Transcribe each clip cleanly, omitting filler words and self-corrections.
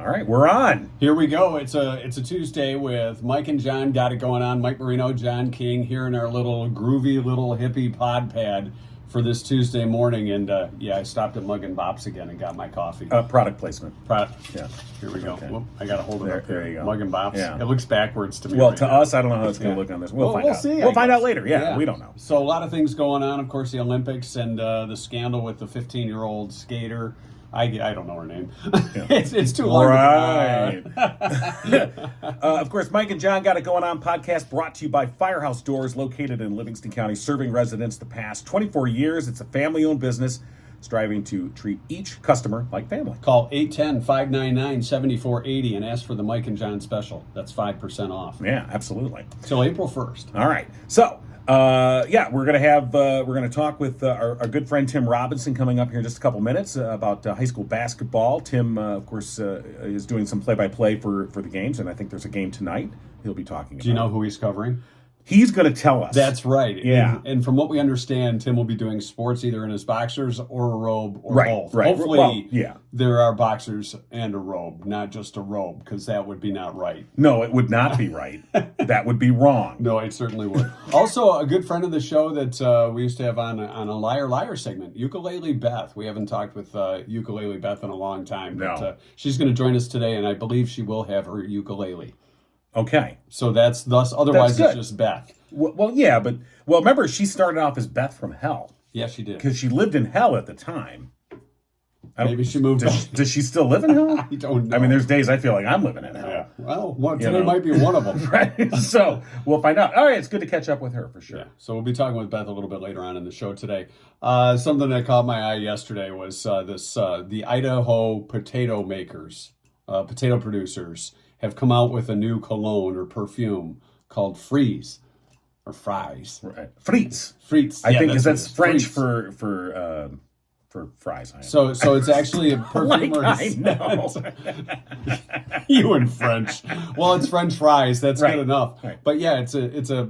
All right, we're on. Here we go. It's a Tuesday with Mike and John. Got it going on. Mike Marino, John King here in our little groovy little hippie pod pad for this Tuesday morning. And I stopped at Mug and Bop's again and got my coffee. Product placement. Yeah. Here we go. Okay. Whoop, I got to hold it up There you go. Mug and Bop's. Yeah. It looks backwards to me. Well, right to now. us, I don't know how it's going to look on this. We'll find out. See, we'll find out later. Yeah, we don't know. So a lot of things going on. Of course, the Olympics and the scandal with the 15-year-old skater. I don't know her name. Yeah. it's too long. Right. Of course, Mike and John Got It Going On podcast brought to you by Firehouse Doors, located in Livingston County, serving residents the past 24 years. It's a family-owned business striving to treat each customer like family. Call 810-599-7480 and ask for the Mike and John special. That's 5% off. Yeah, absolutely. Till April 1st. All right. So, we're gonna talk with our good friend Tim Robinson coming up here in just a couple minutes about high school basketball. Tim, of course, is doing some play-by-play for the games, and I think there's a game tonight. He'll be talking about. Do you know who he's covering? He's going to tell us. That's right. Yeah. And from what we understand, Tim will be doing sports either in his boxers or a robe or both. Right. Hopefully, yeah. There are boxers and a robe, not just a robe, because that would be not right. No, it would not be right. That would be wrong. No, it certainly would. Also, a good friend of the show that we used to have on a Liar Liar segment, Ukulele Beth. We haven't talked with Ukulele Beth in a long time. No. But she's going to join us today, and I believe she will have her ukulele. Okay. So that's otherwise That's it's just Beth. Well, yeah, but remember, she started off as Beth from Hell. Yeah, she did. Because she lived in hell at the time. Maybe she moved on. Does she still live in hell? I don't know. I mean, there's days I feel like I'm living in hell. Yeah. Well, today might be one of them. Right. So we'll find out. All right, it's good to catch up with her for sure. Yeah. So we'll be talking with Beth a little bit later on in the show today. Something that caught my eye yesterday was the Idaho potato makers, potato producers, have come out with a new cologne or perfume called Freeze. Or fries. Right. Frites. Frites. I think because that's French Frites. for fries. So it's actually a perfume. I know. You and French. Well, it's French fries. That's right. good enough. Right. But yeah, it's a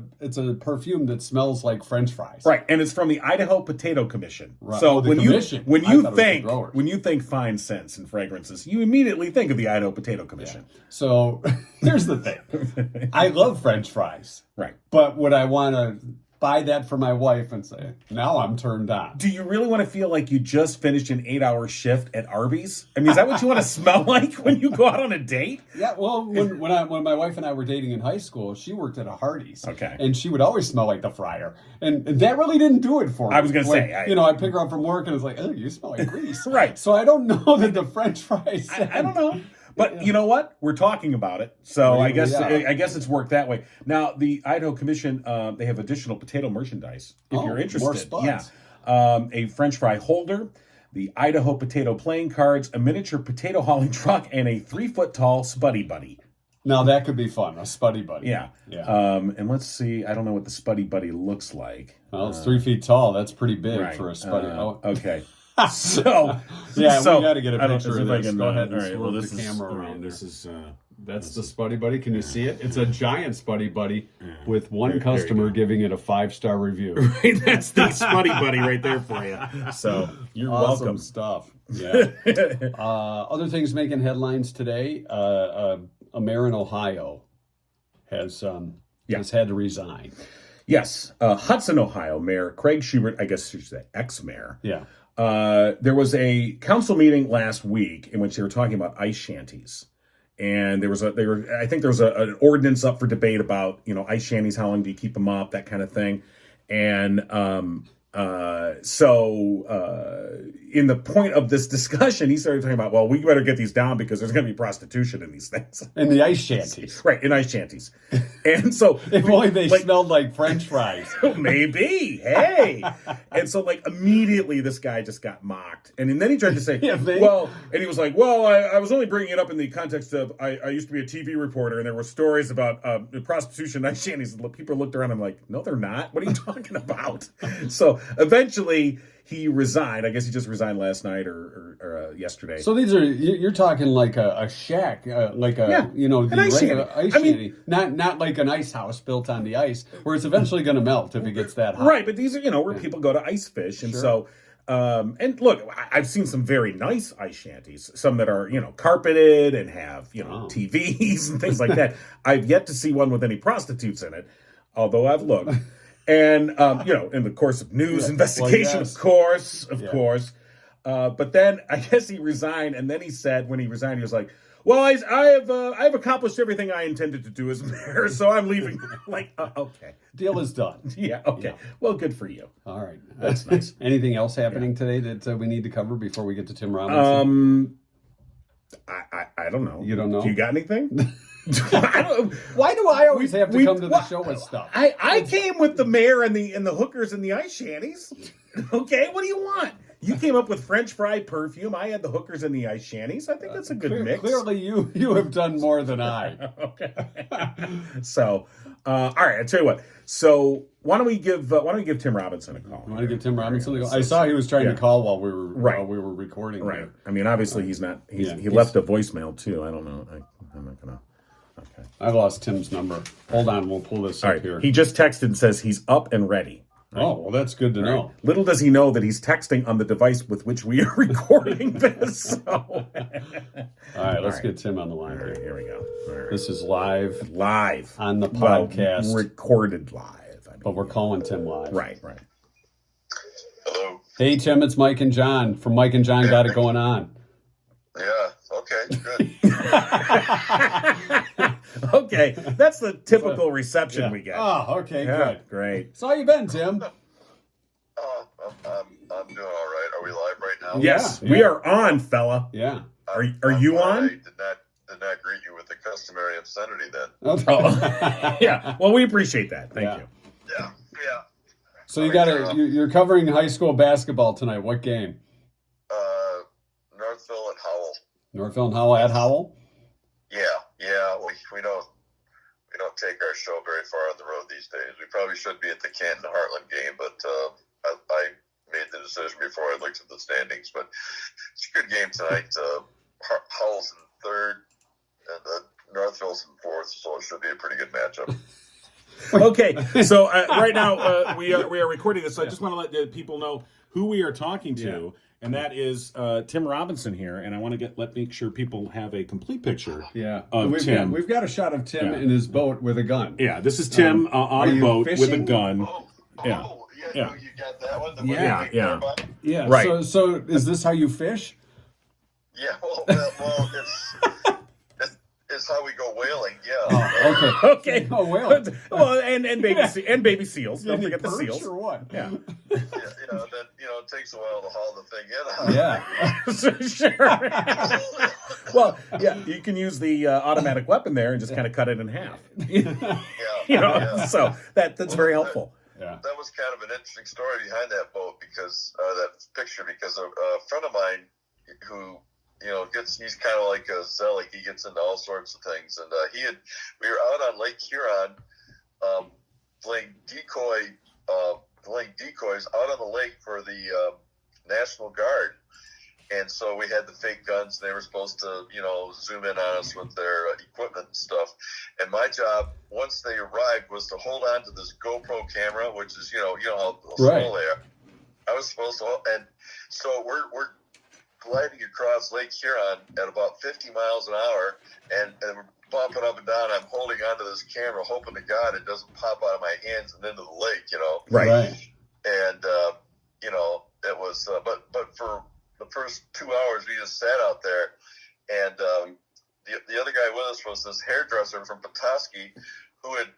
perfume that smells like French fries. Right, and it's from the Idaho Potato Commission. Right. So The when commission. you When you think fine scents and fragrances, you immediately think of the Idaho Potato Commission. Yeah. So here's the thing. I love French fries. Right. But would I want to buy that for my wife and say, now I'm turned on? Do you really want to feel like you just finished an 8-hour shift at Arby's? I mean, is that what you want to smell like when you go out on a date? Yeah, well, when my wife and I were dating in high school, she worked at a Hardee's. Okay. And she would always smell like the fryer. And that really didn't do it for me. I was going to say. I'd pick her up from work and it's like, oh, you smell like grease. Right. So I don't know that the French fries. I don't know. But you know what? We're talking about it, so I guess it's worked that way. Now, the Idaho Commission, they have additional potato merchandise if you're interested. More spuds. Yeah, a French fry holder, the Idaho potato playing cards, a miniature potato hauling truck, and a 3-foot-tall Spuddy Buddy. Now that could be fun, a Spuddy Buddy. Yeah. And let's see. I don't know what the Spuddy Buddy looks like. Well, it's 3 feet tall. That's pretty big for a Spuddy. Okay. So we got to get a I don't picture know of if this. I can, Go ahead and all right, swerve this the is, camera all right, around. this is That's the Spuddy Buddy. Can you see it? It's a giant Spuddy Buddy with one customer giving it a 5-star review. Right, that's the Spuddy Buddy right there for you. So you're awesome welcome. Stuff. Yeah. Other things making headlines today. A mayor in Ohio has had to resign. Yes, Hudson, Ohio Mayor Craig Schubert, I guess you should say ex-mayor. Yeah. There was a council meeting last week in which they were talking about ice shanties. And I think there was an ordinance up for debate about, ice shanties, how long do you keep them up, that kind of thing. And in the point of this discussion, he started talking about, well, we better get these down because there's going to be prostitution in these things. In the ice shanties. Right, in ice shanties. And so... if only they smelled like French fries. Maybe. Hey. And so, immediately this guy just got mocked. And then he tried to say, and he was like, I was only bringing it up in the context of, I used to be a TV reporter, and there were stories about prostitution in ice shanties. And people looked around and I'm like, no, they're not. What are you talking about? So eventually he resigned. I guess he just resigned last night or yesterday. So these are, you're talking like a shack, an ice shanty. Not like an ice house built on the ice where it's eventually going to melt if it gets that hot. Right, but these are, where people go to ice fish. And so And look, I've seen some very nice ice shanties, some that are, carpeted and have, TVs and things like that. I've yet to see one with any prostitutes in it, although I've looked. And, in the course of news investigation, of course. But then I guess he resigned. And then he said, when he resigned, he was like, well, I've accomplished everything I intended to do as mayor, so I'm leaving. Okay. Deal is done. Yeah, okay. Yeah. Well, good for you. All right. That's nice. Anything else happening today that we need to cover before we get to Tim Robinson? I don't know. You don't know? Do you got anything? Why do I always have to come to the show with stuff? I came with the mayor and the hookers and the ice shanties. Okay, what do you want? You came up with French fry perfume. I had the hookers and the ice shanties. I think that's a good mix. Clearly, you have done more than I. Okay. So, all right. I'll tell you what. So, why don't we give Tim Robinson a call? You want to give Tim Robinson a call? I saw he was trying to call while we were recording. Right. Here. I mean, obviously, he's not. He left a voicemail too. I don't know. I'm not gonna. Okay. I lost Tim's number. Hold on. We'll pull this up here. He just texted and says he's up and ready. Right. Oh, well, that's good to know. Little does he know that he's texting on the device with which we are recording this. So. All right, let's get Tim on the line. All right, here we go. All right. This is live on the podcast. Well, recorded live. But we're calling Tim live. Right. Hello. Hey, Tim, it's Mike and John from Mike and John Got It Going On. Yeah, okay, good. Okay, that's the typical reception we get. Oh, okay, good. Great. So how you been, Tim? I'm doing all right. Are we live right now? Yes, we are on, fella. Yeah. Are you on? I did not greet you with the customary obscenity then. Okay. Oh. Yeah. Well, we appreciate that. Thank you. Yeah. So you're covering high school basketball tonight. What game? Northville and Howell. Northville and Howell at Howell? Yeah. We don't take our show very far on the road these days. We probably should be at the Canton Heartland game, but I made the decision before I looked at the standings. But it's a good game tonight. Howell's in third, and Northville's in fourth, so it should be a pretty good matchup. Okay, so right now we are recording this. So I just want to let the people know who we are talking to. And that is Tim Robinson here, and I want to make sure people have a complete picture. Of Tim. We've got a shot of Tim in his boat with a gun. Yeah, this is Tim on a boat fishing? with a gun. Yeah. You got that one. Yeah. Right. So is this how you fish? Yeah. Well, it's how we go whaling. Yeah. Oh, okay. Oh, whaling. Well, and baby seals. Don't forget the seals. Or what? Yeah. Then it takes a while to haul the thing in. Yeah. Sure. Well, yeah, you can use the automatic weapon there and just kind of cut it in half. So that's very helpful. Yeah. That was kind of an interesting story behind that boat because a friend of mine who he's kind of like a zealot. He gets into all sorts of things, and we were out on Lake Huron playing decoys out on the lake for the National Guard. And so we had the fake guns. They were supposed to, zoom in on us with their equipment and stuff. And my job, once they arrived, was to hold on to this GoPro camera, which is, how small they are. I was supposed to, and so we're gliding across Lake Huron at about 50 miles an hour, and we're bumping up and down. I'm holding onto this camera, hoping to God it doesn't pop out of my hands and into the lake, Right. And, it was, but for the first 2 hours, we just sat out there, and the other guy with us was this hairdresser from Petoskey who had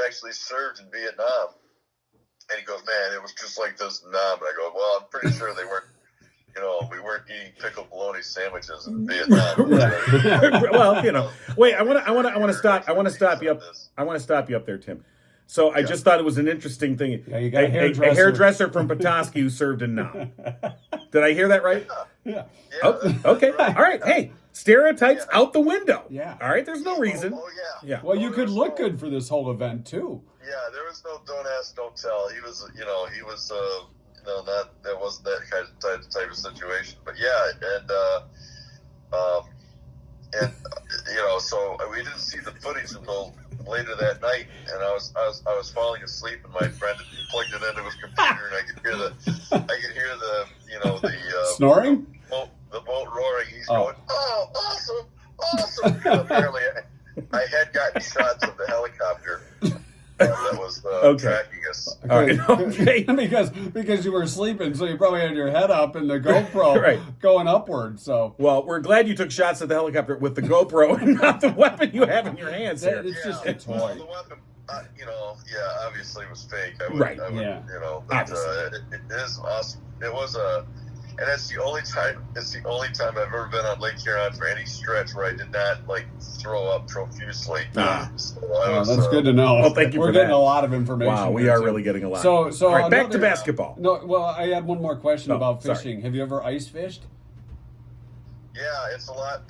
actually served in Vietnam. And he goes, man, it was just like this in Nam. And I go, well, I'm pretty sure they weren't, we weren't eating pickled bologna sandwiches in Vietnam. Well, wait, I want to stop you up there, Tim. So I just thought it was an interesting thing. Yeah, you got a hairdresser from Petoskey who served in Nam. Did I hear that right? Yeah. Okay. Right. All right. Hey, stereotypes out the window. Yeah. That there's no reason. Oh, yeah. Well, you could look good for this whole event too. Yeah, there was no don't ask, don't tell. He was, that wasn't that kind of type of situation. But yeah, so we didn't see the footage until later that night, and I was falling asleep, and my friend had plugged it into his computer, and I could Snoring? The boat roaring. He's going, oh, awesome. Apparently, I had gotten shots of the helicopter that was tracking us. All right. Okay. because you were sleeping, so you probably had your head up and the GoPro going upward. So we're glad you took shots at the helicopter with the GoPro and not the weapon you have in your hands here. It's just a toy. Well, the weapon, obviously it was fake. But, it is awesome. It was and it's the only time I've ever been on Lake Huron for any stretch where I did not throw up profusely. That's good to know. Well, thank you. We're getting a lot of information. Wow, we are really getting a lot. So all right, back to basketball. I had one more question about fishing. Have you ever ice fished? Yeah, it's a lot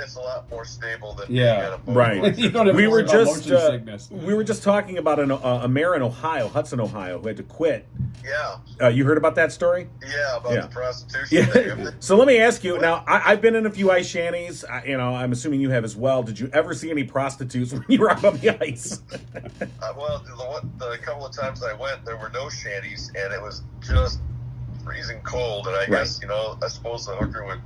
more stable than being on a boat. Right. You don't have we to were worry about motion sickness. We were just talking about a mayor in Ohio, Hudson, Ohio, who had to quit. Yeah. You heard about that story? Yeah, about the prostitution thing. So let me ask you now. I've been in a few ice shanties. I'm assuming you have as well. Did you ever see any prostitutes when you were out on the ice? The couple of times I went, there were no shanties, and it was just freezing cold. And I guess I suppose the hooker would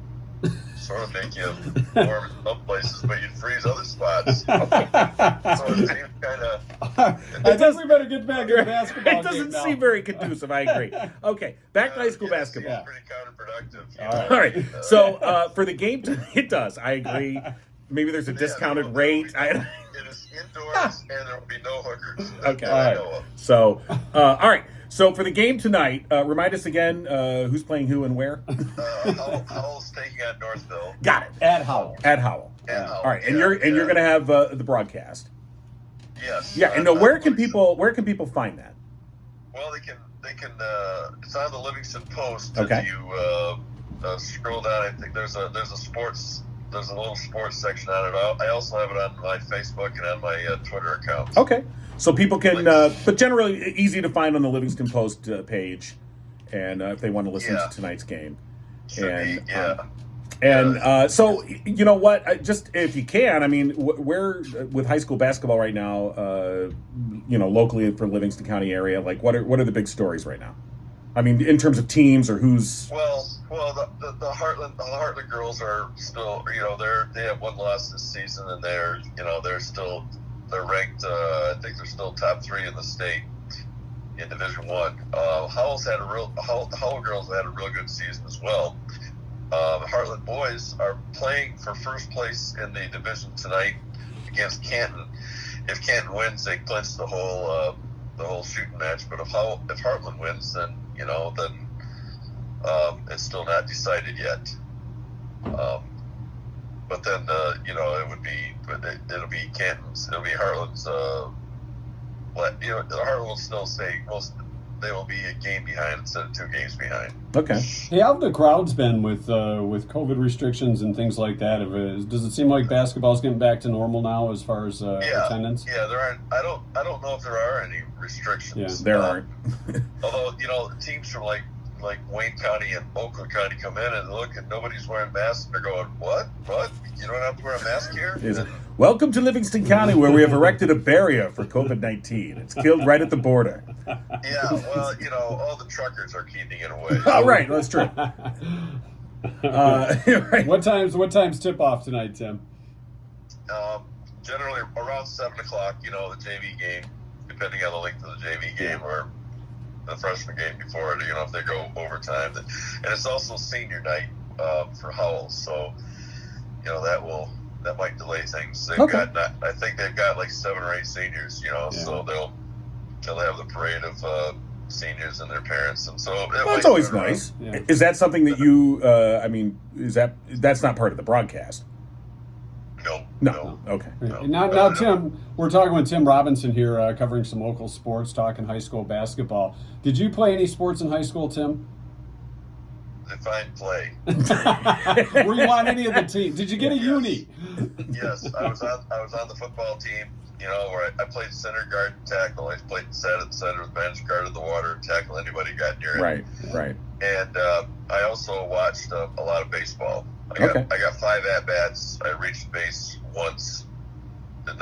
sort of make you warm in some places, but you'd freeze other spots. So it seems kind of... I think we better get back to the basketball. It doesn't seem very conducive, I agree. Okay, back to high school basketball. It's pretty counterproductive. All right, so for the game, it does. I agree. Maybe there's a discounted rate. It is indoors, and there will be no hookers. Okay, all right. So, all right. So for the game tonight, remind us again who's playing who and where. Howell's taking on Northville. Got it. At Howell. All right, and you're going to have the broadcast. Yes. Yeah, and where can people find that? Well, they can. It's on the Livingston Post. Okay. If you scroll down, I think there's a little sports section on it. I also have it on my Facebook and on my Twitter accounts. Okay. So people can, but generally easy to find on the Livingston Post page, and if they want to listen to tonight's game. So you know what? Just if you can, I mean, where with high school basketball right now, locally for Livingston County area, like what are the big stories right now? I mean, in terms of teams or who's well, the Heartland girls are still, they have one loss this season, and they're ranked. I think they're still top 3 in the state in Division I. The Howell girls had a real good season as well. The Heartland boys are playing for first place in the division tonight against Canton. If Canton wins, they clinch the whole shooting match. But if Heartland wins, then it's still not decided yet. But then it'll be Canton's. It'll be Heartland's. Heartland will still say they will be a game behind instead of 2 games behind. Okay. Hey, how have the crowds been with COVID restrictions and things like that? Does it seem like basketball's getting back to normal now as far as attendance? Yeah, there aren't. I don't know if there are any restrictions. Yeah, there aren't. Although teams from like Wayne County and Oakland County come in and look and nobody's wearing masks. They're going, what? You don't have to wear a mask here? Welcome to Livingston County, where we have erected a barrier for COVID-19. It's killed right at the border. Yeah, well, all the truckers are keeping it away. Oh, right, that's true. Right. What time's tip off tonight, Tim? Generally around 7 o'clock. The JV game, depending on the length of the JV game, or the freshman game before it, if they go overtime. And it's also senior night for Howell, so that might delay things. I think they've got like 7 or 8 seniors, so they'll have the parade of seniors and their parents, and so that's always nice. Yeah. Is that something that you? That's not part of the broadcast? No. Okay. Now, Tim, we're talking with Tim Robinson here, covering some local sports, talking high school basketball. Did you play any sports in high school, Tim? Define play. Were you on any of the teams? Did you get a uni? Yes, I was on the football team. Where I played center, guard, and tackle. I played center, the bench, guarded the water, tackle anybody got near it. Right. And I also watched a lot of baseball. I got 5 at bats. I reached base once. Did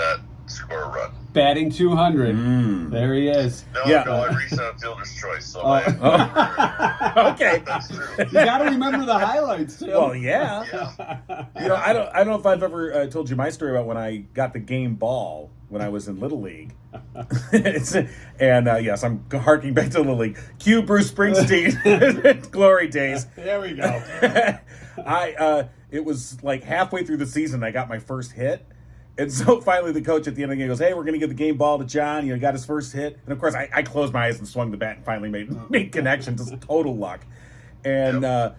score a run. Batting 200. There he is. No, Yeah. no, I reached on fielder's choice. So Okay. that's true. You got to remember the highlights, too. Well, yeah. Yeah. You know, I don't know if I've ever told you my story about when I got the game ball when I was in Little League. Yes, I'm harking back to Little League. Cue Bruce Springsteen, glory days. There we go. It was like halfway through the season I got my first hit. And so finally the coach at the end of the game goes, "Hey, we're going to give the game ball to John. You know, he got his first hit." And of course I closed my eyes and swung the bat and finally made connection. Just total luck. And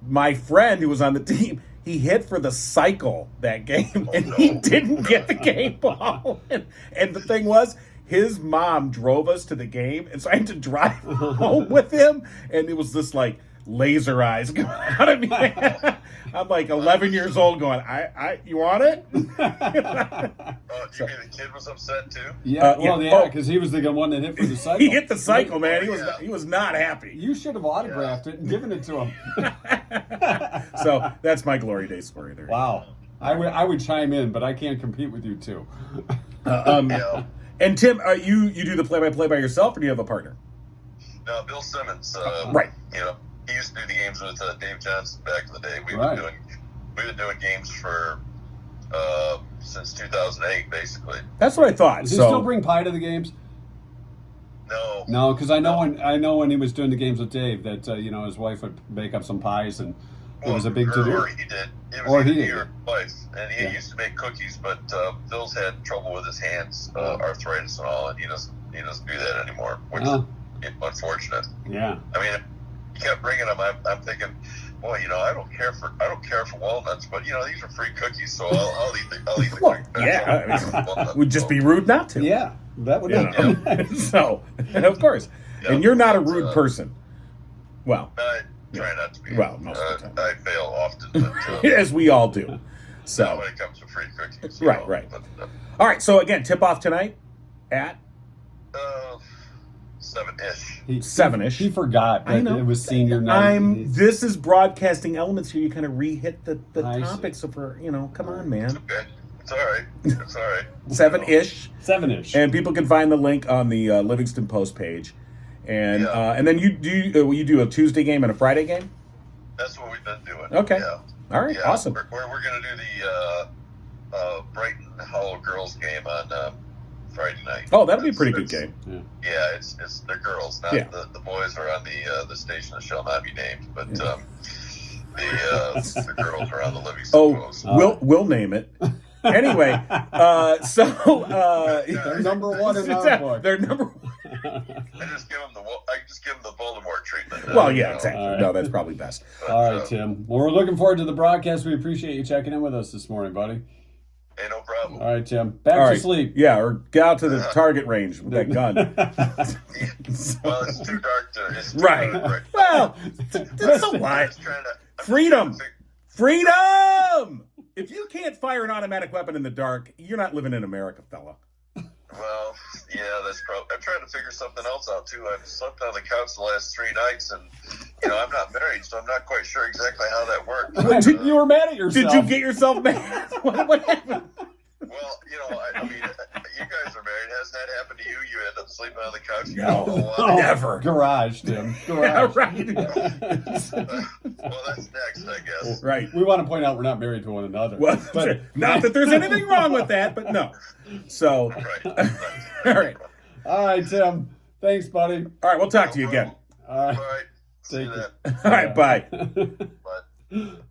my friend who was on the team, he hit for the cycle that game, and he didn't get the game ball. And the thing was, his mom drove us to the game, and so I had to drive home with him, and it was this like laser eyes going out of me. I'm like 11 years old going, you want it? You mean the kid was upset too? Yeah, yeah. because he was the one that hit for the cycle. He hit the cycle, man. He was not happy. You should have autographed it and given it to him. So that's my glory day story there. Wow. I would chime in, but I can't compete with you two. Yeah. And Tim, you do the play-by-play by yourself, or do you have a partner? No, Bill Simmons. Right. You know, he used to do the games with Dave Johnson back in the day. We've been doing games for since 2008, basically. That's what I thought. Does he still bring pie to the games? No. No, because I know when he was doing the games with Dave that his wife would bake up some pies and it was a big to do. Or he did. It was Or he either did. he or wife, and he used to make cookies, but Bill's had trouble with his hands, arthritis and all, and he doesn't do that anymore, which is unfortunate. Yeah. I mean, he kept bringing them. I'm thinking, boy, I don't care for walnuts, but these are free cookies, so I'll eat the Well, cookies. yeah, it would just be rude not to. Yeah. That would So, of course. Yeah. And you're not a rude person. Well, I try not to be. Well, most of the time. I fail often, but as we all do. not So, when it comes to free cookies. Right. But, all right. So again, tip off tonight at 7-ish. 7-ish. He forgot that I know. it was senior night. This is broadcasting elements here. You kind of re-hit the I topics of her. Come on, man. Okay. It's all right. It's all right. 7-ish. 7-ish. And people can find the link on the Livingston Post page. And and then you do a Tuesday game and a Friday game? That's what we've been doing. Okay. Yeah. All right. Yeah. Awesome. We're going to do the Brighton Hollow girls game on Friday night. Oh, that'll be a pretty good game. Yeah, it's the girls, not the boys are on the station that shall not be named, but the girls are on the Livingston Post. We'll name it. Anyway, they're number one in our book. They're number one. I just give them the Voldemort treatment. Well, yeah, exactly. Right. No, that's probably best. All right, Tim. Well, we're looking forward to the broadcast. We appreciate you checking in with us this morning, buddy. Hey, no problem. All right, Tim. Back to sleep. Yeah, or get out to the target range with that gun. Well, it's too dark to. It's too Right. dark right. Well, that's a lie. Freedom. If you can't fire an automatic weapon in the dark, you're not living in America, fella. Well, yeah, that's probably. I'm trying to figure something else out too. I've slept on the couch the last 3 nights, and I'm not married, so I'm not quite sure exactly how that works. You were mad at yourself. Did you get yourself mad? What happened? Well, I mean, you guys are married. Hasn't that happened to you? You end up sleeping on the couch. No, never. Garage, Tim. Yeah, Garage. right. Well, that's next, I guess. Right. We want to point out we're not married to one another. Well, but not that there's anything wrong with that, but no. So, Right. all right. All right, Tim. Thanks, buddy. All right, we'll talk to you again. All All right. right. See you Take then. All right, bye. Bye.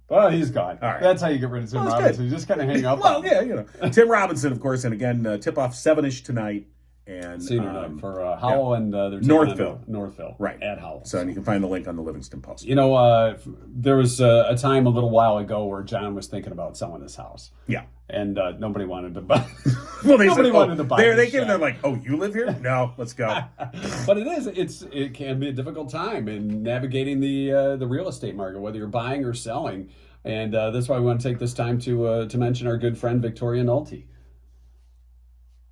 Well, he's gone. All right. That's how you get rid of Tim Well, that's Robinson. good. You just kind of hang up. Well, yeah, Tim Robinson, of course, and again, tip off 7-ish tonight. And Senior night for Howell and they're taking Northville. on Northville. Right. At Howell. So, and you can find the link on the Livingston Post. There was a time a little while ago where John was thinking about selling his house. Yeah. And nobody wanted to buy. Well, Nobody wanted to buy. They the came in there shack. like, oh, you live here? No, let's go. But it can be a difficult time in navigating the real estate market, whether you're buying or selling. And that's why we want to take this time to mention our good friend Victoria Nolte,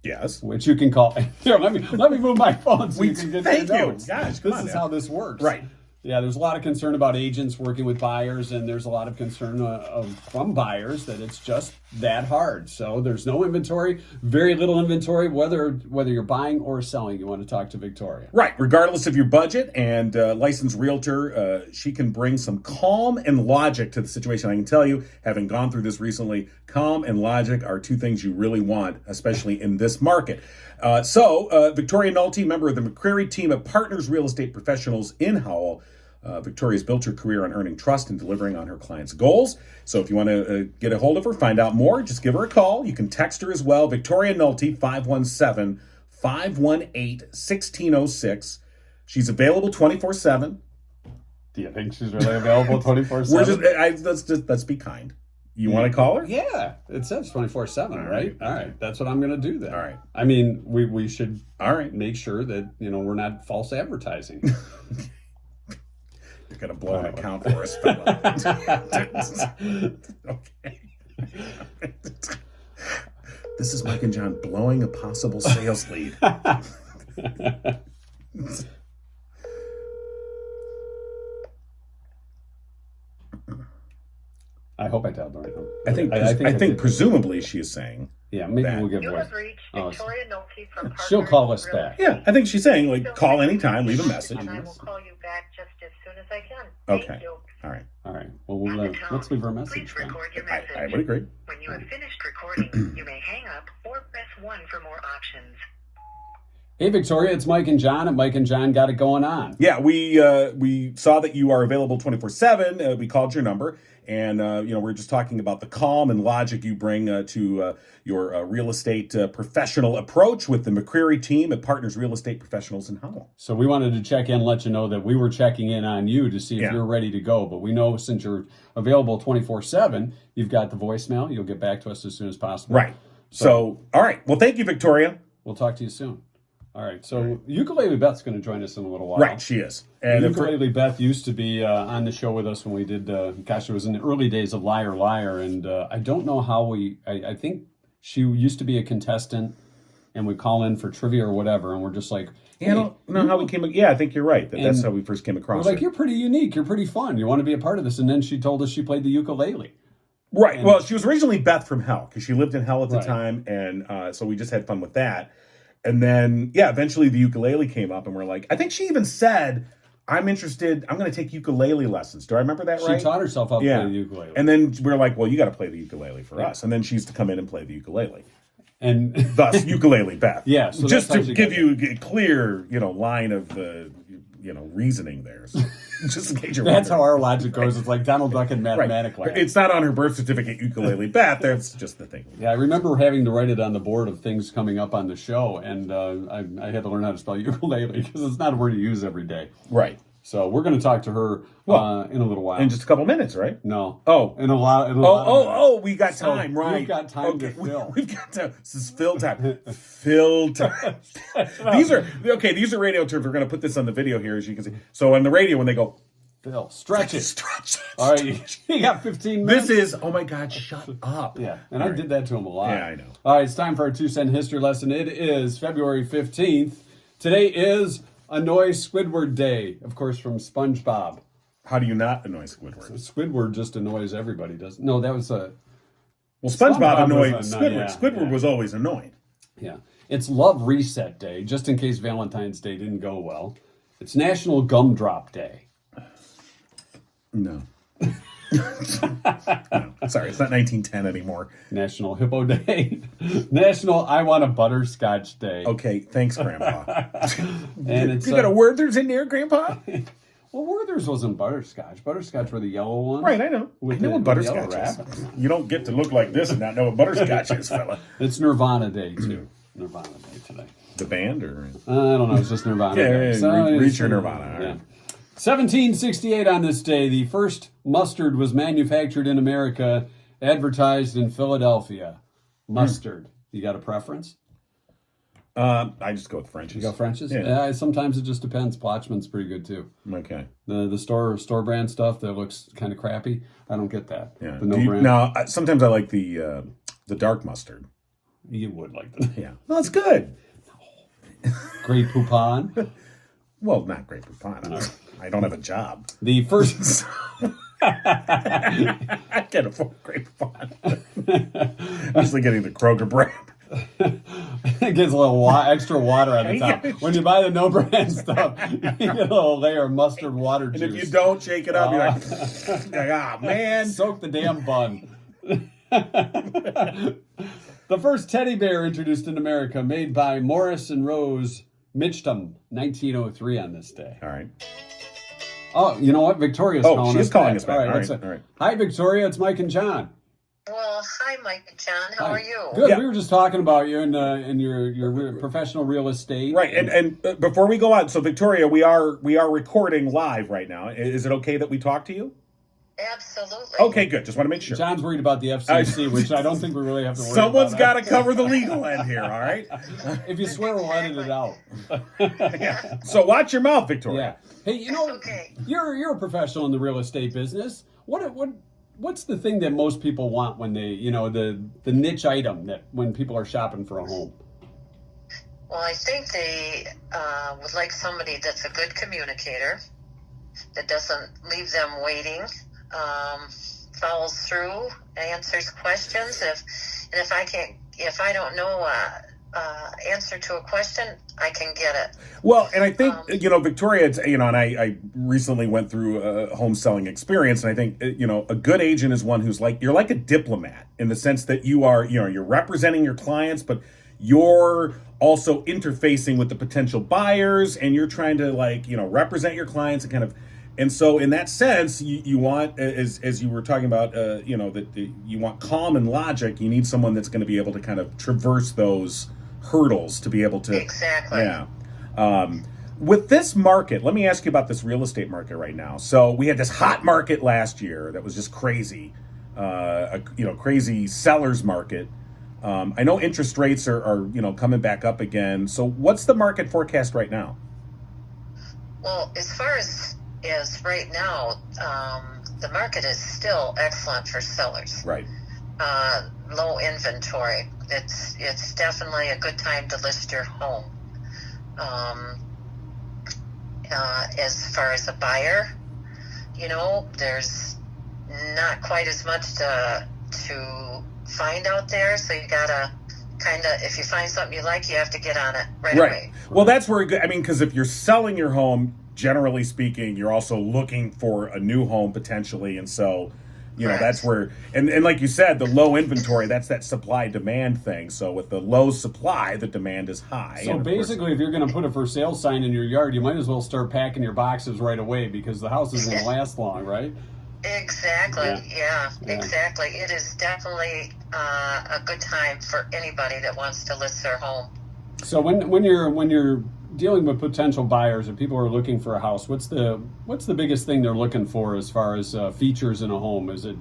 Yes. which you can call. Here, let me move my phone so you can get Thank your you. notes. Gosh, come This on is now. how this works. Right. Yeah, there's a lot of concern about agents working with buyers, and there's a lot of concern from buyers that it's just that hard. So there's no inventory, very little inventory, whether you're buying or selling. You want to talk to Victoria. Right. Regardless of your budget and licensed realtor, she can bring some calm and logic to the situation. I can tell you, having gone through this recently, calm and logic are two things you really want, especially in this market. So Victoria Nolte, member of the McCreary team of Partners Real Estate Professionals in Howell. Victoria's built her career on earning trust and delivering on her clients' goals. So if you want to get a hold of her, find out more, just give her a call. You can text her as well. Victoria Nolte, 517-518-1606. She's available 24/7. Do you think she's really available 24/7? Let's be kind. You want to call her? Yeah, it says 24/7, right? All right, that's what I'm going to do then. All right. I mean, we should make sure that we're not false advertising. You're going to blow an account for us, fella. Okay. This is Mike and John blowing a possible sales lead. I hope I dialed the right number. I think presumably she is saying. Yeah, maybe that. We'll give You voice. have reached Victoria Nolte from Partners. She'll call us back. Yeah, I think she's saying, like, call anytime, leave a message. And I will call you back just as soon as I can. Okay. Thank you. All right. Well, let's leave her a message. Please record your I message. would agree. When you have finished recording, you may hang up or press 1 for more options. Hey, Victoria, it's Mike and John, and Mike and John got it going on. Yeah, we saw that you are available 24/7. We called your number, and we're just talking about the calm and logic you bring to your real estate professional approach with the McCreary team at Partners Real Estate Professionals in Howell. So we wanted to check in, let you know that we were checking in on you to see if Yeah. you're ready to go. But we know since you're available 24/7, you've got the voicemail. You'll get back to us as soon as possible. Right. So all right. Well, thank you, Victoria. We'll talk to you soon. All right, so Ukulele Beth's going to join us in a little while. Right, she is. And Ukulele Beth used to be on the show with us when we did, it was in the early days of Liar Liar, and I don't know how I think she used to be a contestant, and we call in for trivia or whatever, and we're just like, hey, I don't know how we came. Yeah, I think you're right. That's how we first came across we're like, her. you're pretty unique, you're pretty fun, you want to be a part of this, and then she told us she played the ukulele. Right. Well, she was originally Beth from Hell because she lived in Hell at the time, and so we just had fun with that. And then, eventually the ukulele came up, and we're like, I think she even said, I'm interested, I'm going to take ukulele lessons. Do I remember that right? She taught herself how to play the ukulele. And then we're like, well, you got to play the ukulele for us. And then she used to come in and play the ukulele. And thus, Ukulele Beth. Yeah. So just to give you a clear, line of the, reasoning there. So, just in case you're That's wondering. how our logic goes. It's like Donald Duck in mathematics class. It's not on her birth certificate, Ukulele Beth. That's just the thing. Yeah, I remember having to write it on the board of things coming up on the show, and I had to learn how to spell ukulele because it's not a word you use every day. Right. So we're going to talk to her in a little while. In just a couple minutes, right? No. Oh. In a lot. We got time, so right? We've got time to fill. We've got time. This is fill time. Fill time. These are radio terms. We're going to put this on the video here, as you can see. So on the radio, when they go, Phil, stretch it. Stretch it. All right, you got 15 minutes. This is, oh my God, shut up. Yeah, and I did that to him a lot. Yeah, I know. All right, it's time for our 2-cent history lesson. It is February 15th. Today is Annoy Squidward Day, of course, from SpongeBob. How do you not annoy Squidward? Squidward just annoys everybody, doesn't? No, that was a. Well, SpongeBob annoyed Squidward. Yeah, Squidward was always annoyed. Yeah. It's Love Reset Day, just in case Valentine's Day didn't go well. It's National Gumdrop Day. No. No. Sorry, it's not 1910 anymore. National Hippo Day. National I Want a Butterscotch Day. Okay, thanks, Grandpa. And it's you got a Werther's in there, Grandpa? Well, Werther's wasn't butterscotch. Butterscotch were the yellow ones. Right, I know. I know what butterscotch is. You don't get to look like this and not know what butterscotch is, fella. It's Nirvana Day, too. Nirvana Day today. The band, or? I don't know. It's just Nirvana Day. Reach your Nirvana. All right. 1768 on this day, the first mustard was manufactured in America, advertised in Philadelphia. Mustard. You got a preference? I just go with French's. You got French's? Yeah. Sometimes it just depends. Plotchman's pretty good too. Okay. The store brand stuff that looks kind of crappy. I don't get that. Yeah. The no brand. No, sometimes I like the dark mustard. You would like that. Yeah. Well, it's good. Great Poupon. Well, not Grey Poupon. I don't have a job. The first... I can't afford Grey Poupon. I'm usually getting the Kroger brand. It gets a little extra water on the top. When you buy the no brand stuff, you get a little layer of mustard water juice. And if you don't shake it up, you're like, ah, man. Soak the damn bun. The first teddy bear introduced in America, made by Morris and Rose Mitchum, 1903 on this day. All right. Oh, you know what? Victoria's calling us back. She's calling us back. All right. Hi, Victoria. It's Mike and John. Well, hi, Mike and John. How are you? Good. Yeah. We were just talking about you and your professional real estate. Right. And before we go on, so Victoria, we are recording live right now. Is it okay that we talk to you? Absolutely. Okay, good. Just want to make sure. John's worried about the FCC, which I don't think we really have to worry Someone's about. got to cover the legal end here, all right? If you swear, we'll edit it out. Yeah. So watch your mouth, Victoria. Yeah. Hey, you know, Okay. you're a professional in the real estate business. What's the thing that most people want when they, the niche item that when people are shopping for a home? Well, I think they would like somebody that's a good communicator, that doesn't leave them waiting, follows through, answers questions. If I don't know answer to a question, I can get it. Well, and I think, Victoria, it's, and I recently went through a home selling experience, and I think, a good agent is one who's you're like a diplomat in the sense that you are, you're representing your clients, but you're also interfacing with the potential buyers, and you're trying to represent your clients and kind of, and so in that sense, you want, as you were talking about, that you want calm and logic. You need someone that's going to be able to kind of traverse those hurdles to be able to. Exactly. Yeah. With this market, let me ask you about this real estate market right now. So we had this hot market last year that was just crazy, crazy seller's market. I know interest rates are coming back up again. So what's the market forecast right now? Well, as far as right now, the market is still excellent for sellers. Right. Low inventory. It's definitely a good time to list your home. As far as a buyer, there's not quite as much to find out there. So you gotta if you find something you like, you have to get on it right away. Well, that's where because if you're selling your home, generally speaking, you're also looking for a new home potentially, and so. That's where, and like you said, the low inventory, that's that supply-demand thing. So with the low supply, the demand is high. So basically, if you're going to put a for sale sign in your yard, you might as well start packing your boxes right away because the house isn't going to last long, right? Exactly. Yeah, exactly. It is definitely a good time for anybody that wants to list their home. So when you're dealing with potential buyers and people are looking for a house, what's the biggest thing they're looking for as far as features in a home? Is it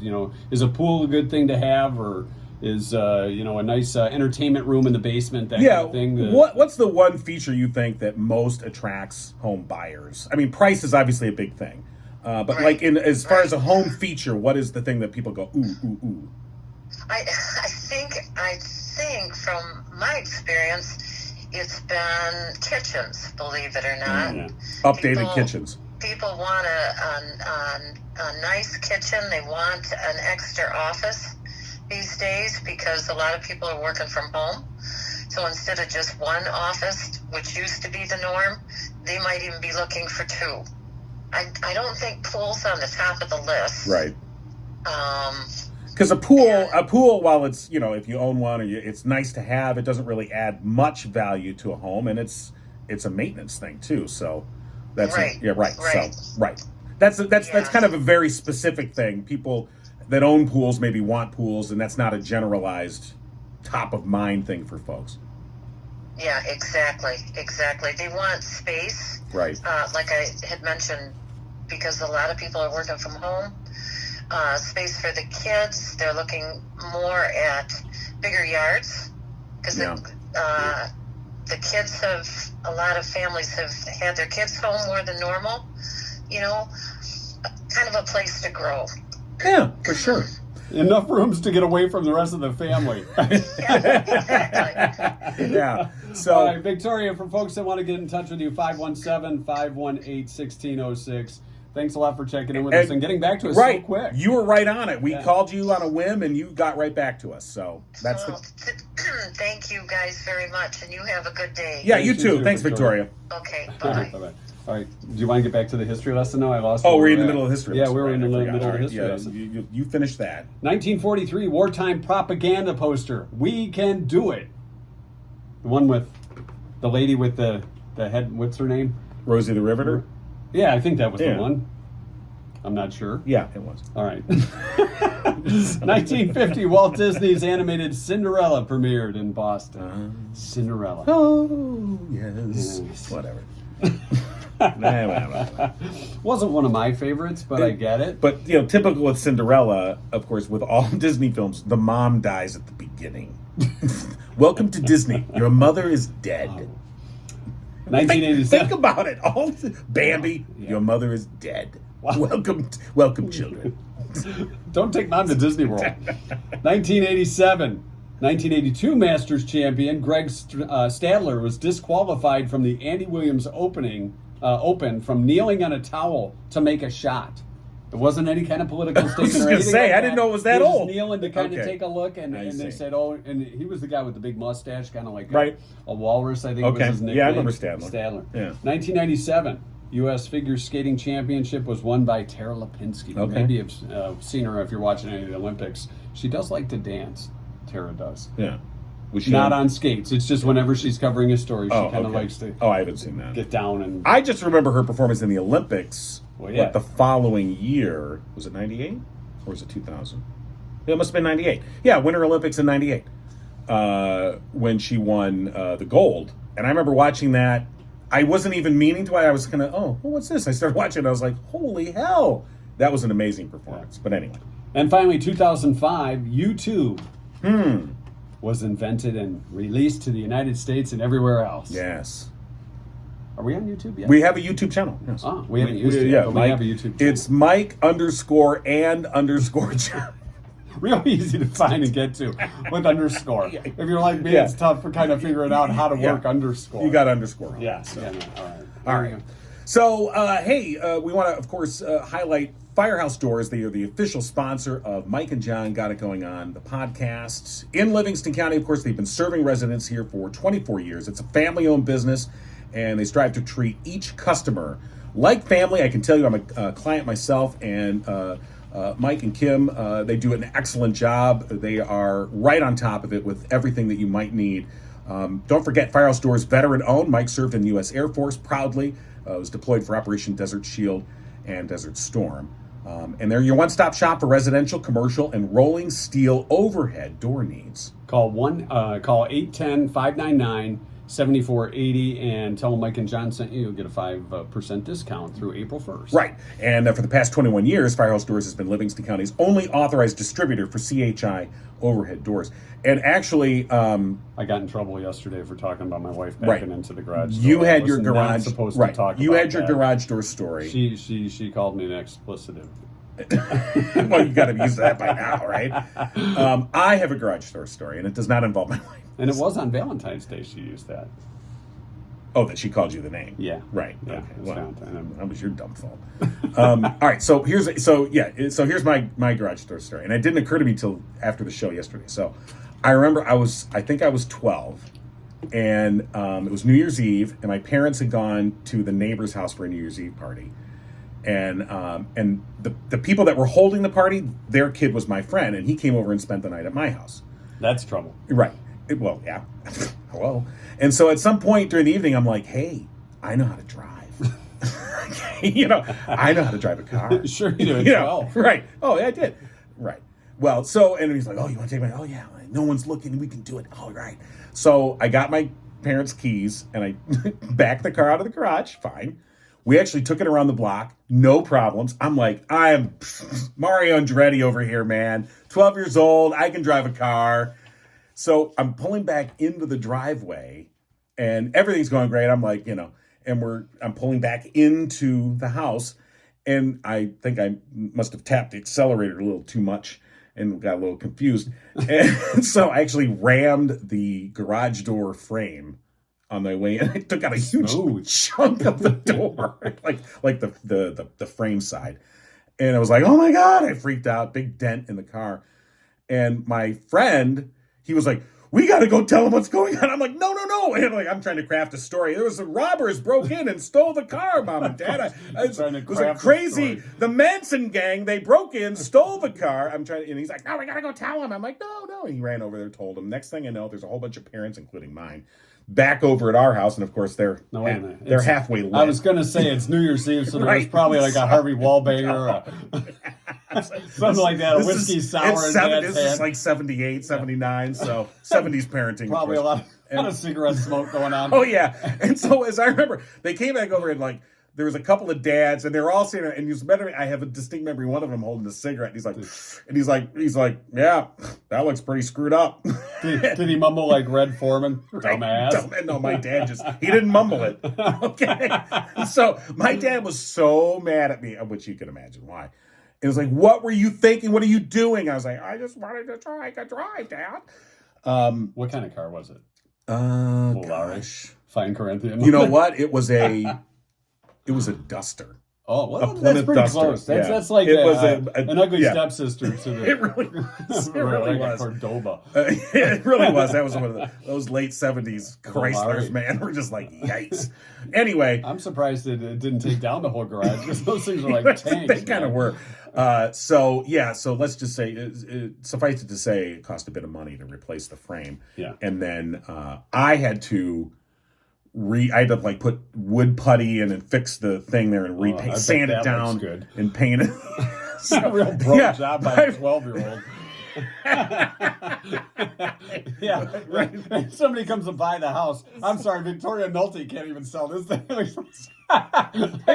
is a pool a good thing to have, or is a nice entertainment room in the basement, that kind of thing? What's the one feature you think that most attracts home buyers? I mean, price is obviously a big thing, but as far as a home feature, what is the thing that people go ooh? I think from my experience, it's been kitchens, believe it or not. Yeah. Updated kitchens. People want a nice kitchen. They want an extra office these days because a lot of people are working from home. So instead of just one office, which used to be the norm, they might even be looking for two. I don't think pool's on the top of the list. Right. Because a pool, while it's, if you own one, it's nice to have, it doesn't really add much value to a home, and it's a maintenance thing too. So that's right. That's kind of a very specific thing. People that own pools maybe want pools, and that's not a generalized top of mind thing for folks. Yeah, exactly. They want space. Right. Like I had mentioned, because a lot of people are working from home. Space for the kids. They're looking more at bigger yards because the kids a lot of families have had their kids home more than normal. Kind of a place to grow. Yeah, for sure. Enough rooms to get away from the rest of the family. Yeah, exactly. Yeah. So, All right, Victoria, for folks that want to get in touch with you, 517-518-1606. Thanks a lot for checking in with us and getting back to us so quick. You were right on it. We called you on a whim, and you got right back to us. So that's Thank you guys very much, and you have a good day. Yeah, you too. Thanks, Victoria. Okay, bye. Bye-bye. All right. Do you want to get back to the history lesson now? I lost. Oh, we're in the middle of history lesson. Yeah, we were in the middle of Right, history lesson. You finished that. 1943 wartime propaganda poster. We can do it. The one with the lady with the head. What's her name? Rosie the Riveter? Yeah, I think that was the one. I'm not sure. Yeah, it was. All right. 1950, Walt Disney's animated Cinderella premiered in Boston. Cinderella. Oh, yes. Whatever. Wasn't one of my favorites, but I get it. But, typical with Cinderella, of course, with all Disney films, the mom dies at the beginning. Welcome to Disney. Your mother is dead. 1987. Think about it. Bambi, your mother is dead. Wow. Welcome, children. Don't take mom to Disney World. 1987. 1982 Masters champion Greg Stadler was disqualified from the Andy Williams Open from kneeling on a towel to make a shot. It wasn't any kind of political statement. I was just going to say, I didn't know it was that old. He was kneeling to kind of take a look, and they said, and he was the guy with the big mustache, kind of like a walrus, I think was his nickname. Yeah, I remember Stadler. Yeah. 1997, U.S. Figure Skating Championship was won by Tara Lipinski. Maybe you've seen her if you're watching any of the Olympics. She does like to dance. Tara does. Yeah. Not on skates. It's just whenever she's covering a story, she kind of likes to. Oh, I haven't seen that. Get down and. I just remember her performance in the Olympics. The following year, was it 98 or was it 2000? It must have been 98. Yeah, Winter Olympics in 98, when she won the gold. And I remember watching that. I wasn't even meaning to. I was kind of, what's this? I started watching it. I was like, holy hell. That was an amazing performance. But anyway. And finally, 2005, YouTube was invented and released to the United States and everywhere else. Yes. Are we on YouTube yet? We have a YouTube channel. Yes. We haven't used it yet, but we have a YouTube channel. It's Mike_and_John. Real easy to find and get to with underscore. If you're like me, it's tough for kind of figuring out how to work underscore. You got underscore. Yeah. So. All right. All right. So, we want to, of course, highlight Firehouse Doors. They are the official sponsor of Mike and John Got It Going On, the podcast. In Livingston County, of course, they've been serving residents here for 24 years. It's a family-owned business, and they strive to treat each customer like family. I can tell you I'm a client myself, and Mike and Kim, they do an excellent job. They are right on top of it with everything that you might need. Don't forget, Firehouse Doors, veteran-owned. Mike served in the U.S. Air Force proudly. Was deployed for Operation Desert Shield and Desert Storm. And they're your one-stop shop for residential, commercial, and rolling steel overhead door needs. Call 810-599-7480 and tell them Mike and John sent you. You'll get a 5% discount through April 1st. Right. And for the past 21 years, Firehouse Doors has been Livingston County's only authorized distributor for CHI overhead doors. And actually, I got in trouble yesterday for talking about my wife backing into the garage door. You had your garage supposed to talk You about had your that. Garage door story. She called me an explicitive. Well, you got to be used to that by now, right? I have a garage door story, and it does not involve my wife. And it was on Valentine's Day she used that. Oh, that she called you the name. Yeah. Right. Yeah. Okay. Well, that was your dumb fault. All right. So here's my garage door story, and it didn't occur to me till after the show yesterday. So I remember I think I was 12, and it was New Year's Eve, and my parents had gone to the neighbor's house for a New Year's Eve party, and the people that were holding the party, their kid was my friend, and he came over and spent the night at my house. That's trouble. Right. Well, yeah. Hello. And so at some point during the evening, I'm like, hey, I know how to drive. I know how to drive a car. Sure you do. 12. Right. Oh, yeah, I did. Right. Well, so, and he's like, oh, you want to take my, oh, yeah, no one's looking. We can do it. All right. So I got my parents' keys, and I backed the car out of the garage. Fine. We actually took it around the block. No problems. I'm like, I am Mario Andretti over here, man. 12 years old. I can drive a car. So I'm pulling back into the driveway, and everything's going great. I'm like, I'm pulling back into the house, and I think I must have tapped the accelerator a little too much. and got a little confused. And so I actually rammed the garage door frame on my way in. I took out a huge chunk of the door, like the frame side. And I was like, oh my God, I freaked out, big dent in the car. And my friend, he was like, we got to go tell him what's going on. I'm like, no. And I'm trying to craft a story. There was some robbers broke in and stole the car, Mom and Dad. It was like crazy. The Manson gang, they broke in, stole the car. And he's like, no, we got to go tell him. I'm like, no. And he ran over there, told him. Next thing I know, there's a whole bunch of parents, including mine, back over at our house. And of course, they're halfway lit. I was going to say it's New Year's Eve, so there was probably like a Harvey Wallbanger or something like that, a whiskey sour in Dad's hand. This is like 78, 79, so 70s parenting. Probably a lot of cigarette smoke going on. Oh, yeah. And so as I remember, they came back over and like, there was a couple of dads, and they were all sitting there, and I have a distinct memory, one of them holding a cigarette, and he's like, yeah, that looks pretty screwed up. Did he mumble like Red Foreman? Dumbass. No, my dad he didn't mumble it. Okay. So my dad was so mad at me, which you can imagine why. It was like, what were you thinking? What are you doing? I was like, I just wanted to try to drive, Dad. What kind of car was it? Gosh. Fine Corinthian. You know what? It was a Duster. Oh, well, that's pretty Duster. Close. That's like an ugly stepsister to the... It really was. It really was. Cordoba. It really was. That was one of those late 70s Chryslers, man. We're just like, yikes. Anyway. I'm surprised it didn't take down the whole garage, because those things were like tanks. They kind of were. So let's just say, suffice it to say, it cost a bit of money to replace the frame. Yeah. And then I had to like put wood putty in and fix the thing there and repaint, sand it down, and paint it. It's a real broke job by a 12-year-old. Yeah, right. If somebody comes to buy the house, I'm sorry, Victoria Nolte can't even sell this thing. Like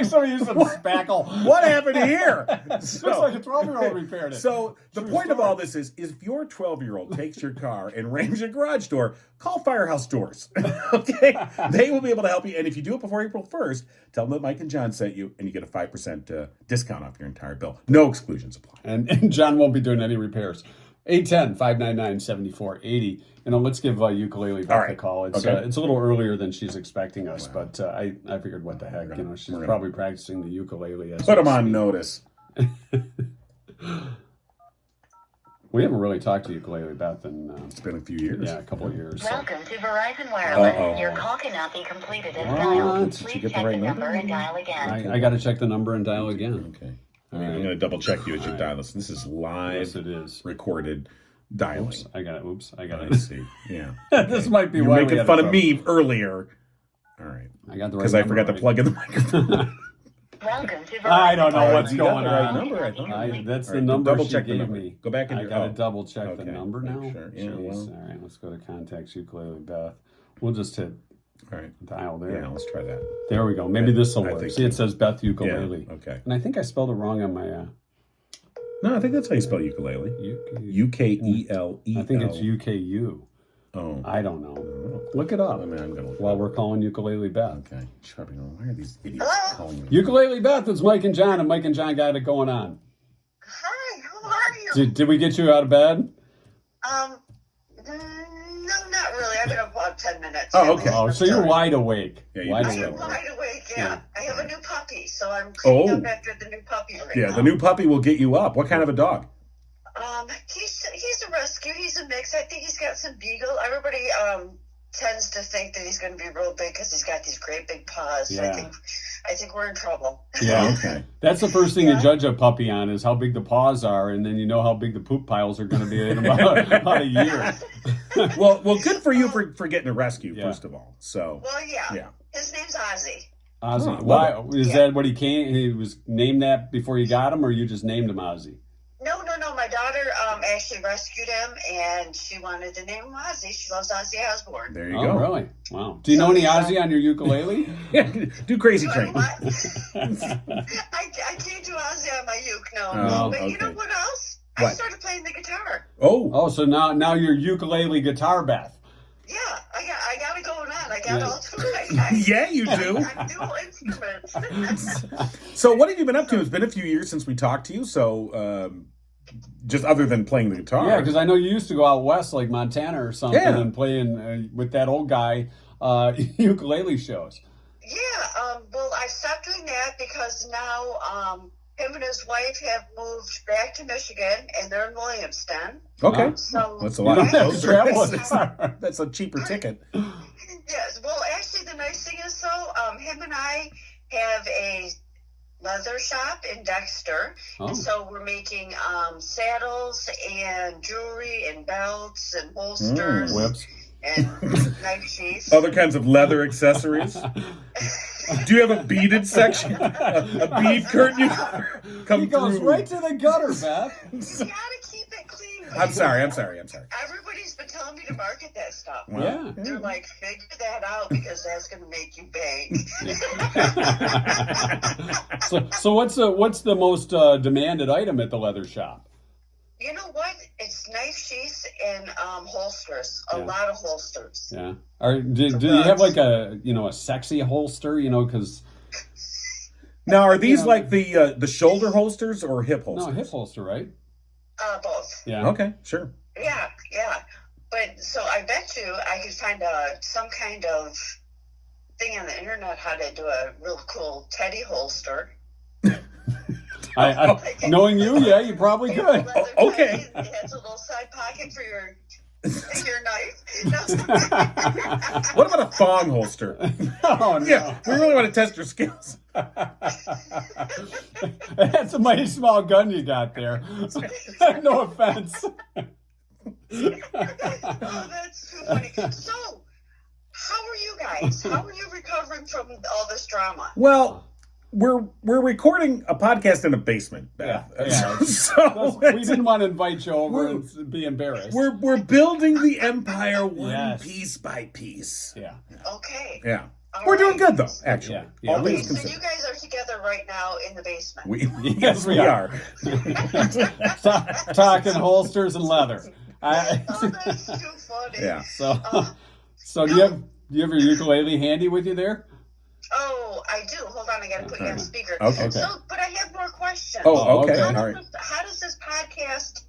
somebody used some spackle. What happened here? Looks like a 12-year-old repaired it. So the point of all this is if your 12-year-old takes your car and rams your garage door, call Firehouse Doors. Okay? They will be able to help you. And if you do it before April 1st, tell them that Mike and John sent you, and you get a 5% discount off your entire bill. No exclusions apply. And John won't be doing any repairs. 810-599-7480. Let's give Ukulele back a call. It's it's a little earlier than she's expecting us, but I figured, what the heck, she's probably practicing the ukulele. Put them on notice. We haven't really talked to Ukulele Beth in... it's been a few years. Yeah, a couple of years. Welcome to Verizon Wireless. Your call cannot be completed as dialed. Please check the number and dial again. I got to check the number and dial again. Okay. I'm going to double check you as you dial this. This is live. Yes, it is. Recorded dialing. I got it. I see. Yeah. This might be You're why making fun of me earlier. All right. I got the right because I forgot to plug in the microphone. Welcome to Verizon. I don't know what's going the on. right number, I thought. That's the number double she check gave the number. me. Go back and I got to double check the number now. Sure. Yeah, well. All right, let's go to contacts Ukulele Beth. We'll just hit dial there. Yeah, let's try that. There we go. Maybe this will work. See, it says Beth Ukulele. Yeah, okay. And I think I spelled it wrong on my... No, I think that's how you spell ukulele. U-K-E-L-E-L. I think it's U-K-U. Oh. I don't know. Look it up. I'm going to look while we're calling Ukulele Beth. Okay. Why are these idiots calling me? Ukulele Beth, it's Mike and John, and Mike and John got it going on. Hi, how are you? Did we get you out of bed? No, not really. I've been up about 10 minutes. Oh, okay. Oh, so you're wide awake. Yeah, I'm wide awake, yeah. I have a new puppy, so I'm cleaning up after the new puppy right now. The new puppy will get you up. What kind of a dog? He's a rescue. He's a mix. I think he's got some beagle. Everybody tends to think that he's going to be real big because he's got these great big paws. Yeah. I think we're in trouble. Yeah, okay. That's the first thing you judge a puppy on is how big the paws are, and then you know how big the poop piles are going to be in about a year. well, good for you for getting a rescue, first of all. So. Well, yeah. His name's Ozzy. Ozzy. Why is that? What he was named that before you got him, or you just named him Ozzy? No. My daughter actually rescued him, and she wanted to name him Ozzy. She loves Ozzy Osbourne. There you go. Really? Wow. Do you know any Ozzy on your ukulele? Do Crazy Train. I can't do Ozzy on my uke, no. But you know what else? I started playing the guitar. Oh, so now you're ukulele guitar Beth. Yeah, I got it going on. I got all two. Yeah, you do. I dual instruments. So what have you been up to? It's been a few years since we talked to you, so... just other than playing the guitar. Yeah, because I know you used to go out west, like Montana or something, Yeah. and playing with that old guy ukulele shows. Yeah, well, I stopped doing that because now him and his wife have moved back to Michigan, and they're in Williamston. Okay. So That's a You lot don't have to closer. travel as far. That's a cheaper ticket. Yes, well, actually, the nice thing is, him and I have a leather shop in Dexter, Oh. and so we're making saddles and jewelry and belts and holsters Whips. and knife sheaths. Other kinds of leather accessories. Do you have a beaded section? A bead curtain you come He goes through? right to the gutter, Beth. You gotta keep it clean. I'm sorry. Everybody's been telling me to market that stuff. Well, Yeah. They're like, figure that out because that's going to make you bank. So what's the most demanded item at the leather shop? You know what? It's knife sheaths and holsters. A Yeah. lot of holsters. Yeah. Do you have like a sexy holster? Because Now, are these like the shoulder holsters or hip holsters? no, hip holster, right? Both. Yeah. Okay, sure. Yeah. But so I bet you I could find some kind of thing on the internet how to do a real cool teddy holster. I knowing you, yeah, you probably You know, could. leather okay. teddy. It has a little side pocket for your knife. No. What about a thong holster? Oh no. Yeah, we really want to test your skills. That's a mighty small gun you got there. No offense. Oh, that's too funny. So, how are you guys? How are you recovering from all this drama? Well, we're recording a podcast in a basement, Beth. Yeah. So We didn't want to invite you over and be embarrassed. we're building the empire one Yes. piece by piece. Yeah. Okay. Yeah. All We're doing right. good though, actually. Yeah. All Okay, things so considered. you guys are together right now in the basement. Yes, we are. Talking holsters and leather. Oh, that's too funny. Yeah. So do you have your ukulele handy with you there? Oh, I do. Hold on, I got to put you on speaker. Okay. So, but I have more questions. Oh, okay. okay. All right. How does this podcast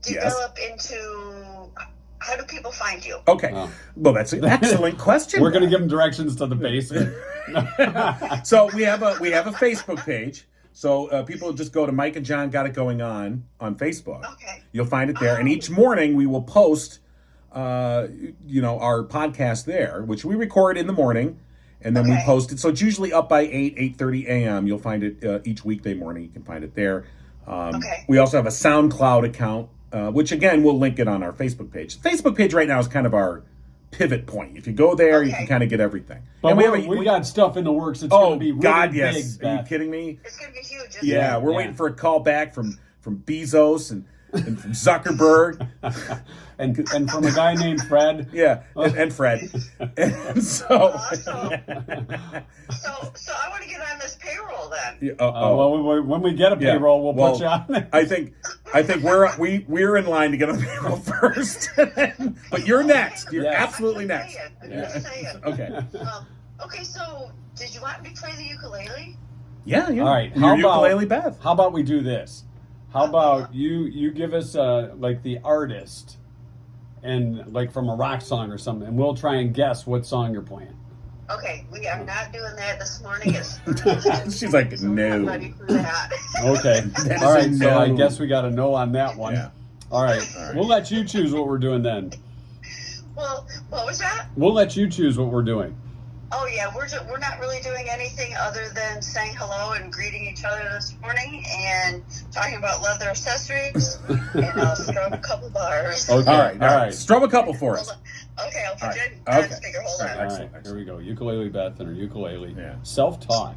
Yes. develop into? How do people find you? Okay. Oh. Well, that's an excellent question. We're going to give them directions to the basement. So we have a Facebook page. So people just go to Mike and John Got It Going On Facebook. Okay. You'll find it there, and each morning we will post, our podcast there, which we record in the morning, and then we Okay. post it. So it's usually up by 8:30 a.m. You'll find it each weekday morning. You can find it there. Okay. We also have a SoundCloud account, which again we'll link it on our Facebook page. The Facebook page right now is kind of our pivot point. If you go there, you Okay. can kind of get everything. But And we got stuff in the works. It's going to be really God, big. yes. Are you Beth. kidding me? It's going to be huge. Isn't Yeah, it? we're waiting for a call back from Bezos and from Zuckerberg. And from a guy named Fred. Yeah, and Fred. And so, Awesome. So I want to get on this payroll then. Yeah, Well, when we get a Yeah, payroll, we'll well, put you on it. I think we're in line to get on the payroll first. But you're next. You're Yeah. absolutely I'm next. just saying. I'm just saying. Okay. Okay, so did you want me to play the ukulele? Yeah. All right. Your ukulele, Beth. How about we do this? How about you give us like the artist and like from a rock song or something, and we'll try and guess what song you're playing. Okay, we are not doing that this morning. She's like, so I'm no. not ready for that. Okay. That All is right. a So I no. guess we got a no on that one. Yeah. All right. All right. We'll let you choose what we're doing then. Well, what was that? We'll let you choose what we're doing. Oh yeah, we're not really doing anything other than saying hello and greeting each other this morning and talking about leather accessories and strum a couple bars. Okay. All right. Strum a couple for Hold us. on. Okay, I'll put All you right. on Okay. speaker. Hold All on. right. All right. Here we go. Ukulele Beth and her ukulele. Yeah. Self-taught.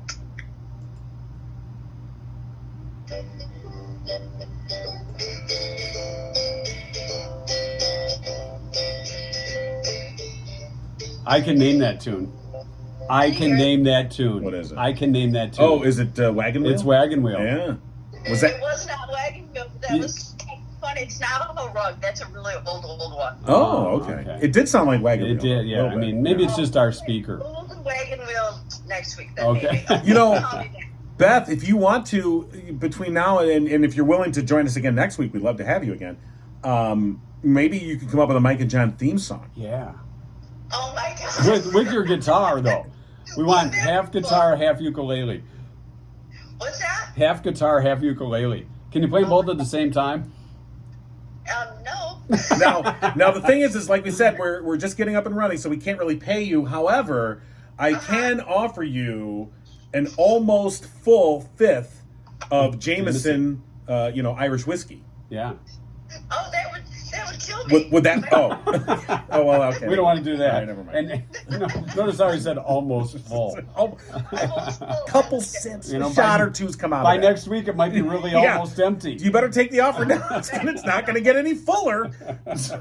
I can name that tune. I can name that tune. What is it? I can name that tune. Oh, is it Wagon Wheel? It's Wagon Wheel. Yeah. Was It that? was not wagon wheel, but that You- was funny. It's not on a rug. That's a really old one. Oh, okay. Okay. It did sound like Wagon Wheel. It did, a yeah. little I bit. mean, maybe it's just our speaker. We'll do wagon wheel next week. Then Okay. maybe. You know, Call me back. Beth, if you want to, between now and if you're willing to join us again next week, we'd love to have you again. Maybe you could come up with a Mike and John theme song. Yeah. Oh my God. With your guitar, though. We want half guitar, half ukulele. What's that? Half guitar, half ukulele. Can you play both at the same time? No. Now the thing is like we said, we're just getting up and running, so we can't really pay you. However, I can offer you an almost full fifth of Jameson, Irish whiskey. Yeah. Oh, that would kill me. Would that? Oh, oh well, okay. We don't want to do that. All right, never mind. And notice how he said almost full. Couple sips, You know, a shot by- or two's come out. By of that. next week, it might be really Yeah. almost empty. You better take the offer now. It's not going to get any fuller. Let's we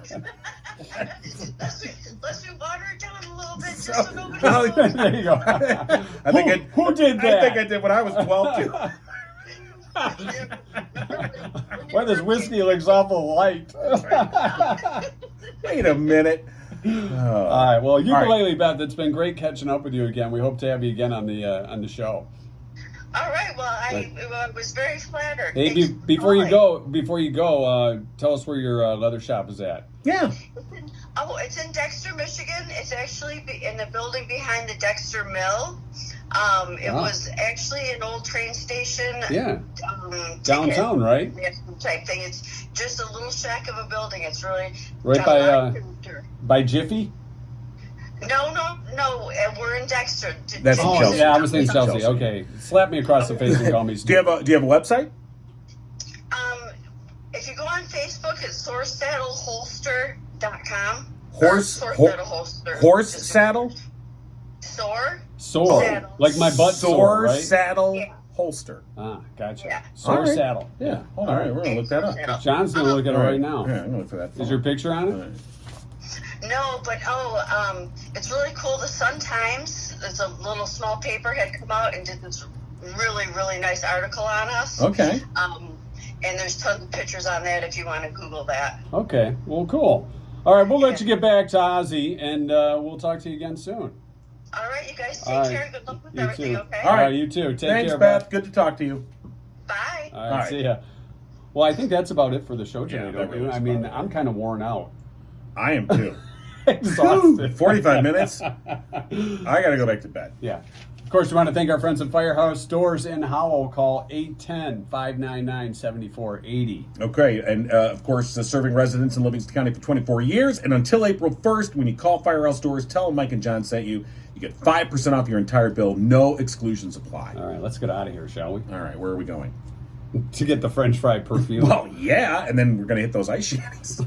water it down a little bit just so nobody knows. There you go. Who did that? I think I did when I was 12 too. Well, this whiskey looks awful light. Wait a minute. All right. Well, ukulele, right. Beth, it's been great catching up with you again. We hope to have you again on the show. All right. Well, I was very flattered. Hey, Thanks before for you calling. go, tell us where your leather shop is at. Yeah. It's in Dexter, Michigan. It's actually in the building behind the Dexter Mill. It was actually an old train station. Yeah. Downtown, right? Type thing. It's just a little shack of a building. It's really Right got a lot of by character. by Jiffy. No. We're in Dexter. That's in Oh, Chelsea. yeah, I was thinking Chelsea. Chelsea. Okay, slap me across the face and call me Do you stupid. have a website? If you go on Facebook, it's soresaddleholster.com. Horse saddle. Sore. Sore, Saddle. like my butt sore, right? saddle Yeah. holster. Ah, gotcha. Yeah. Sore All right. saddle. Yeah. All right, we're gonna look that up. John's gonna look at it right now. Yeah, I'm gonna look for that. Is your picture on it? No, but it's really cool. The Sun Times, there's a little small paper had come out and did this really, really nice article on us. Okay. And there's tons of pictures on that if you want to Google that. Okay. Well, cool. All right, we'll let you get back to Ozzy, and we'll talk to you again soon. All right, you guys All take right. care. Good luck with You everything, too. okay? All right. You too. Take Thanks, care, Beth. Good to talk to you. Bye. All right, All right. see ya. Well, I think that's about it for the show today. Yeah, don't that really you? is I mean, about it. I'm kind of worn out. I am too. Exhausted. 45 minutes. I gotta go back to bed. Yeah. Of course, we want to thank our friends at Firehouse Doors in Howell. Call 810-599-7480. Okay, and of course, serving residents in Livingston County for 24 years. And until April 1st, when you call Firehouse Doors, tell them Mike and John sent you. You get 5% off your entire bill. No exclusions apply. All right, let's get out of here, shall we? All right, where are we going? To get the French fry perfume. Well, yeah, and then we're going to hit those ice shanties.